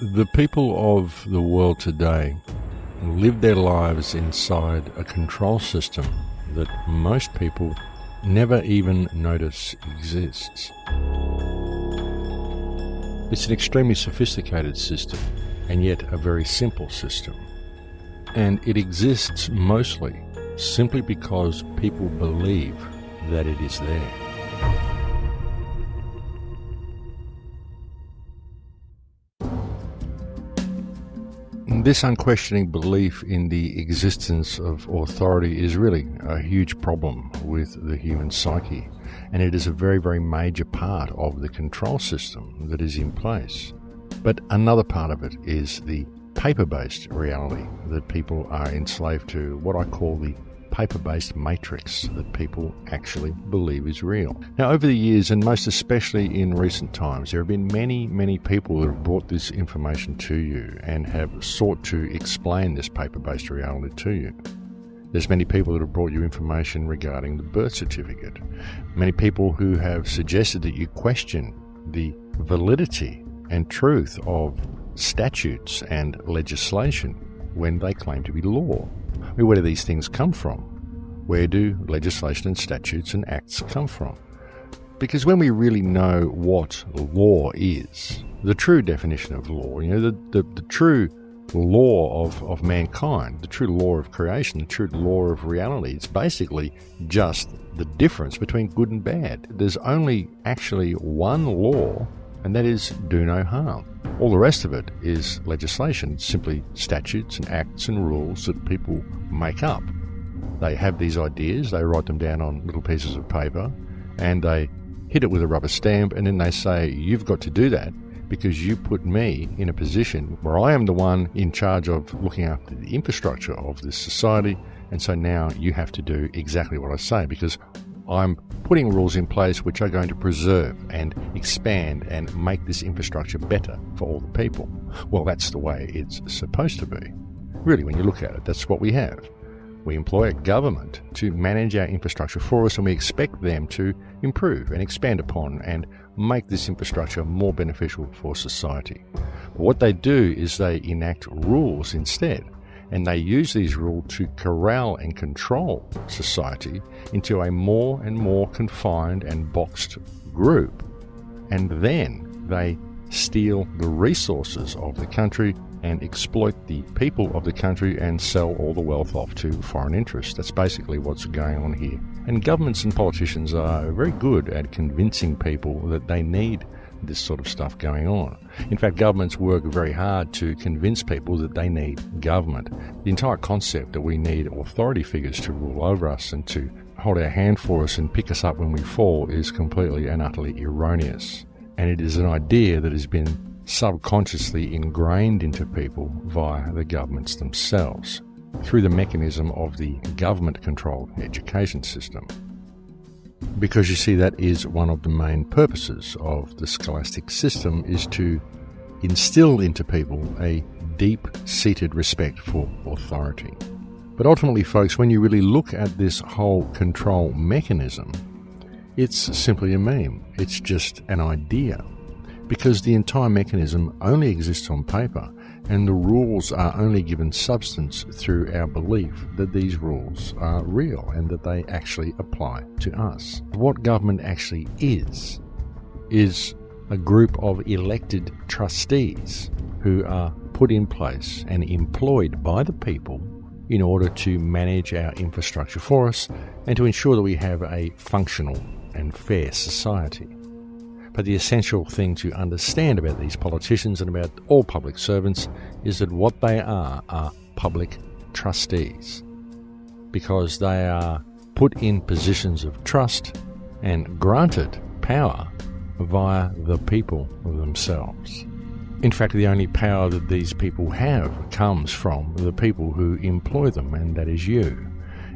The people of the world today live their lives inside a control system that most people never even notice exists. It's an extremely sophisticated system, and yet a very simple system. And it exists mostly simply because people believe that it is there. This unquestioning belief in the existence of authority is really a huge problem with the human psyche, and it is a very, very major part of the control system that is in place. But another part of it is the paper-based reality that people are enslaved to, what I call the paper-based matrix that people actually believe is real. Now, over the years, and most especially in recent times, there have been many people that have brought this information to you and have sought to explain this paper-based reality to you. There's many people that have brought you information regarding the birth certificate. Many people who have suggested that you question the validity and truth of statutes and legislation when they claim to be law. Where do these things come from? Where do legislation and statutes and acts come from? Because when we really know what law is, the true definition of law, the true law of mankind, the true law of creation, the true law of reality, it's basically just the difference between good and bad. There's only actually one law, and that is do no harm. All the rest of it is legislation. It's simply statutes and acts and rules that people make up. They have these ideas, they write them down on little pieces of paper, and they hit it with a rubber stamp, and then they say, you've got to do that because you put me in a position where I am the one in charge of looking after the infrastructure of this society, and so now you have to do exactly what I say because I'm putting rules in place which are going to preserve and expand and make this infrastructure better for all the people. Well, that's the way it's supposed to be. Really, when you look at it, that's what we have. We employ a government to manage our infrastructure for us, and we expect them to improve and expand upon and make this infrastructure more beneficial for society. But what they do is they enact rules instead. And they use these rules to corral and control society into a more and more confined and boxed group. And then they steal the resources of the country and exploit the people of the country and sell all the wealth off to foreign interests. That's basically what's going on here. And governments and politicians are very good at convincing people that they need this sort of stuff going on. In fact, governments work very hard to convince people that they need government. The entire concept that we need authority figures to rule over us and to hold our hand for us and pick us up when we fall is completely and utterly erroneous. And it is an idea that has been subconsciously ingrained into people via the governments themselves, through the mechanism of the government-controlled education system. Because you see, that is one of the main purposes of the scholastic system, is to instill into people a deep-seated respect for authority. But ultimately, folks, when you really look at this whole control mechanism, it's simply a meme. It's just an idea. Because the entire mechanism only exists on paper, and the rules are only given substance through our belief that these rules are real and that they actually apply to us. What government actually is a group of elected trustees who are put in place and employed by the people in order to manage our infrastructure for us and to ensure that we have a functional and fair society. But the essential thing to understand about these politicians and about all public servants is that what they are public trustees, because they are put in positions of trust and granted power via the people themselves. In fact, the only power that these people have comes from the people who employ them, and that is you.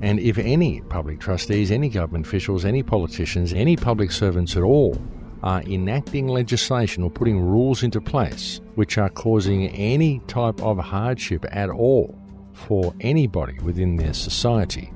And if any public trustees, any government officials, any politicians, any public servants at all are enacting legislation or putting rules into place which are causing any type of hardship at all for anybody within their society,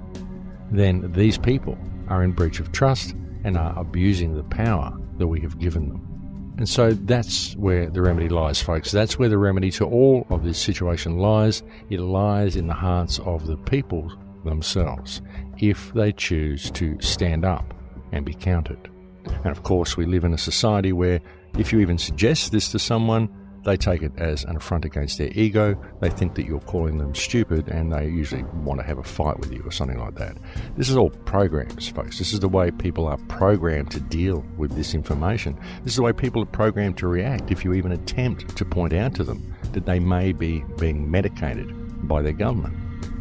then these people are in breach of trust and are abusing the power that we have given them. And so that's where the remedy lies, folks. That's where the remedy to all of this situation lies. It lies in the hearts of the people themselves, if they choose to stand up and be counted. And of course, we live in a society where if you even suggest this to someone, they take it as an affront against their ego. They think that you're calling them stupid, and they usually want to have a fight with you or something like that. This is all programs, folks. This is the way people are programmed to deal with this information. This is the way people are programmed to react if you even attempt to point out to them that they may be being medicated by their government.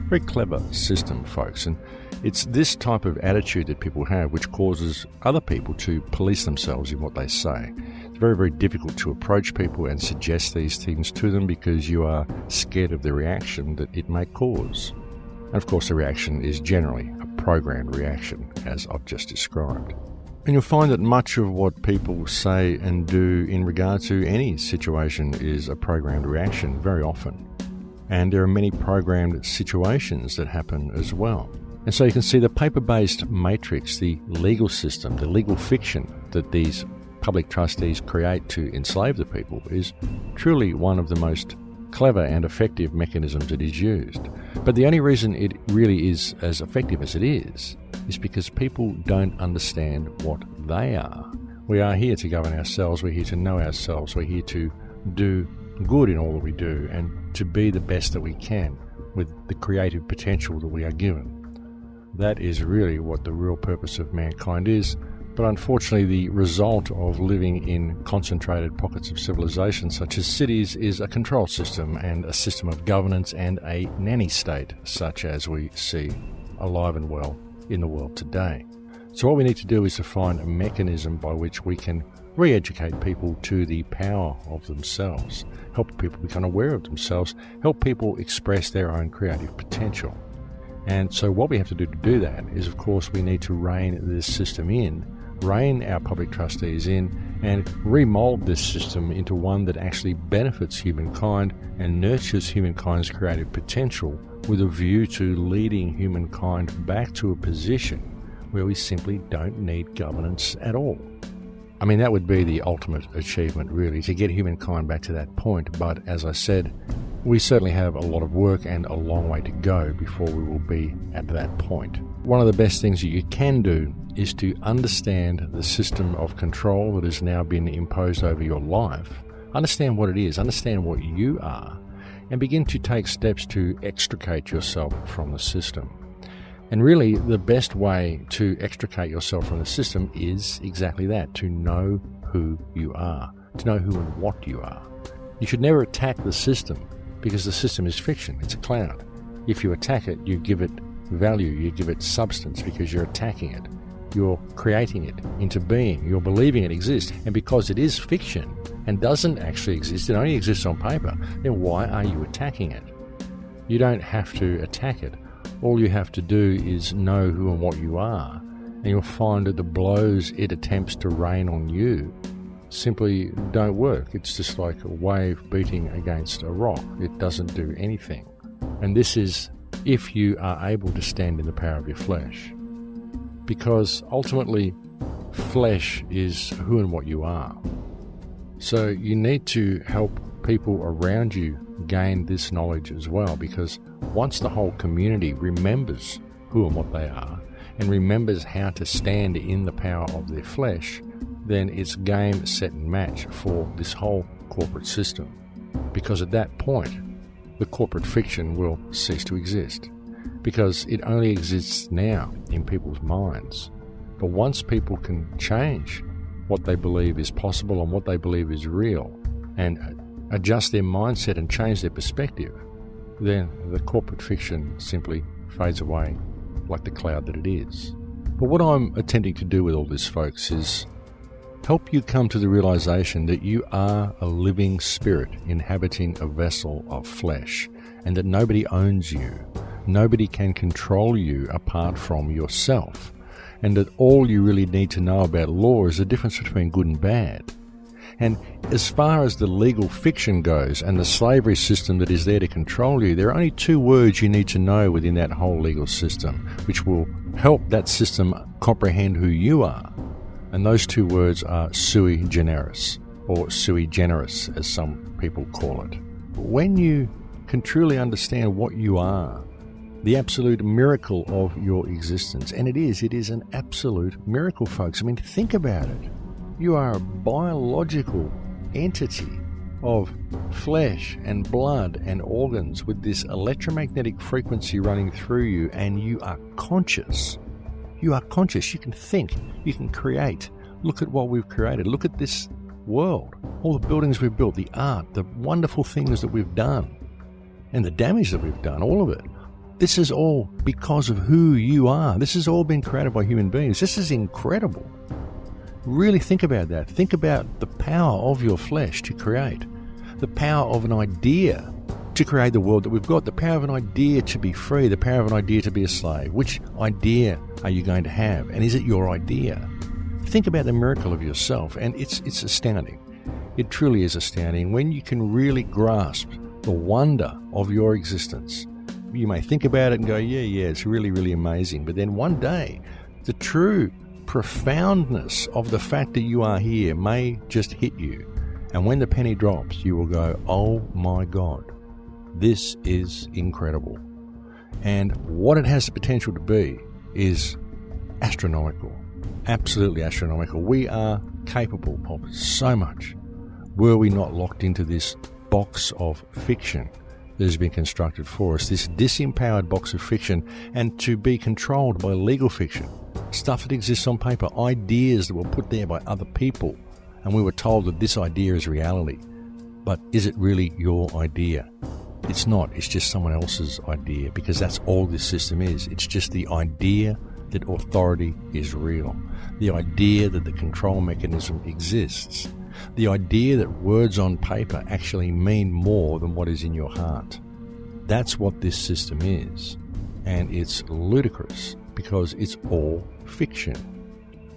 Very clever system, folks. And it's this type of attitude that people have which causes other people to police themselves in what they say. It's very, very difficult to approach people and suggest these things to them because you are scared of the reaction that it may cause. And of course, the reaction is generally a programmed reaction, as I've just described. And you'll find that much of what people say and do in regard to any situation is a programmed reaction very often. And there are many programmed situations that happen as well. And so you can see the paper-based matrix, the legal system, the legal fiction that these public trustees create to enslave the people is truly one of the most clever and effective mechanisms that is used. But the only reason it really is as effective as it is because people don't understand what they are. We are here to govern ourselves, we're here to know ourselves, we're here to do good in all that we do and to be the best that we can with the creative potential that we are given. That is really what the real purpose of mankind is. But unfortunately, the result of living in concentrated pockets of civilization such as cities is a control system and a system of governance and a nanny state such as we see alive and well in the world today. So what we need to do is to find a mechanism by which we can re-educate people to the power of themselves, help people become aware of themselves, help people express their own creative potential. And so what we have to do that is, of course, we need to rein this system in, rein our public trustees in, and remold this system into one that actually benefits humankind and nurtures humankind's creative potential with a view to leading humankind back to a position where we simply don't need governance at all. I mean, that would be the ultimate achievement, really, to get humankind back to that point. But as I said, we certainly have a lot of work and a long way to go before we will be at that point. One of the best things that you can do is to understand the system of control that has now been imposed over your life. Understand what it is, understand what you are, and begin to take steps to extricate yourself from the system. And really, the best way to extricate yourself from the system is exactly that, to know who you are, to know who and what you are. You should never attack the system, because the system is fiction, it's a cloud. If you attack it, you give it value, you give it substance, because you're attacking it. You're creating it into being, you're believing it exists, and because it is fiction and doesn't actually exist, it only exists on paper, then why are you attacking it? You don't have to attack it. All you have to do is know who and what you are, and you'll find that the blows it attempts to rain on you simply don't work. It's just like a wave beating against a rock. It doesn't do anything. And this is if you are able to stand in the power of your flesh. Because ultimately, flesh is who and what you are. So you need to help people around you gain this knowledge as well, because once the whole community remembers who and what they are and remembers how to stand in the power of their flesh, then it's game, set and match for this whole corporate system. Because at that point, the corporate fiction will cease to exist, because it only exists now in people's minds. But once people can change what they believe is possible and what they believe is real, and adjust their mindset and change their perspective, then the corporate fiction simply fades away like the cloud that it is. But what I'm attempting to do with all this, folks, is help you come to the realization that you are a living spirit inhabiting a vessel of flesh, and that nobody owns you. Nobody can control you apart from yourself, and that all you really need to know about law is the difference between good and bad. And as far as the legal fiction goes and the slavery system that is there to control you, there are only two words you need to know within that whole legal system, which will help that system comprehend who you are. And those two words are sui generis, or sui generis, as some people call it. When you can truly understand what you are, the absolute miracle of your existence, and it is an absolute miracle, folks. I mean, think about it. You are a biological entity of flesh and blood and organs with this electromagnetic frequency running through you, and you are conscious. You are conscious. You can think. You can create. Look at what we've created. Look at this world. All the buildings we've built, the art, the wonderful things that we've done, and the damage that we've done, all of it. This is all because of who you are. This has all been created by human beings. This is incredible. Really think about that. Think about the power of your flesh to create, the power of an idea to create the world that we've got, the power of an idea to be free, the power of an idea to be a slave. Which idea are you going to have? And is it your idea? Think about the miracle of yourself, and it's astounding. It truly is astounding when you can really grasp the wonder of your existence. You may think about it and go, yeah, it's really, really amazing. But then one day, the true profoundness of the fact that you are here may just hit you. And when the penny drops, you will go, oh my God, this is incredible. And what it has the potential to be is astronomical, absolutely astronomical. We are capable of so much. Were we not locked into this box of fiction that has been constructed for us, this disempowered box of fiction, and to be controlled by legal fiction, stuff that exists on paper, ideas that were put there by other people, and we were told that this idea is reality. But is it really your idea? It's not. It's just someone else's idea, because that's all this system is. It's just the idea that authority is real, the idea that the control mechanism exists, the idea that words on paper actually mean more than what is in your heart. That's what this system is, and it's ludicrous because it's all fiction.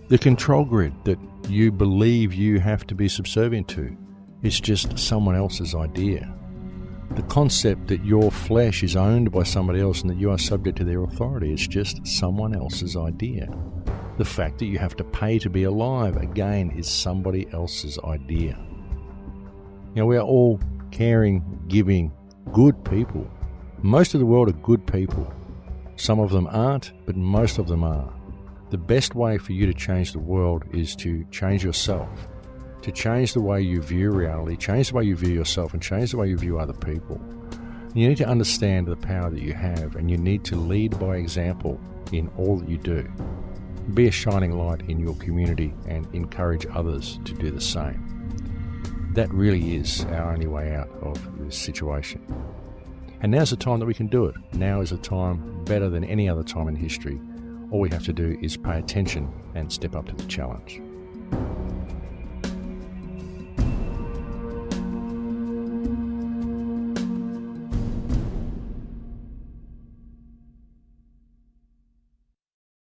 The control grid that you believe you have to be subservient to is just someone else's idea. The concept that your flesh is owned by somebody else and that you are subject to their authority is just someone else's idea. The fact that you have to pay to be alive, again, is somebody else's idea. You know, we are all caring, giving, good people. Most of the world are good people. Some of them aren't, but most of them are. The best way for you to change the world is to change yourself, to change the way you view reality, change the way you view yourself, and change the way you view other people. You need to understand the power that you have, and you need to lead by example in all that you do. Be a shining light in your community and encourage others to do the same. That really is our only way out of this situation. And now's the time that we can do it. Now is a time better than any other time in history. All we have to do is pay attention and step up to the challenge.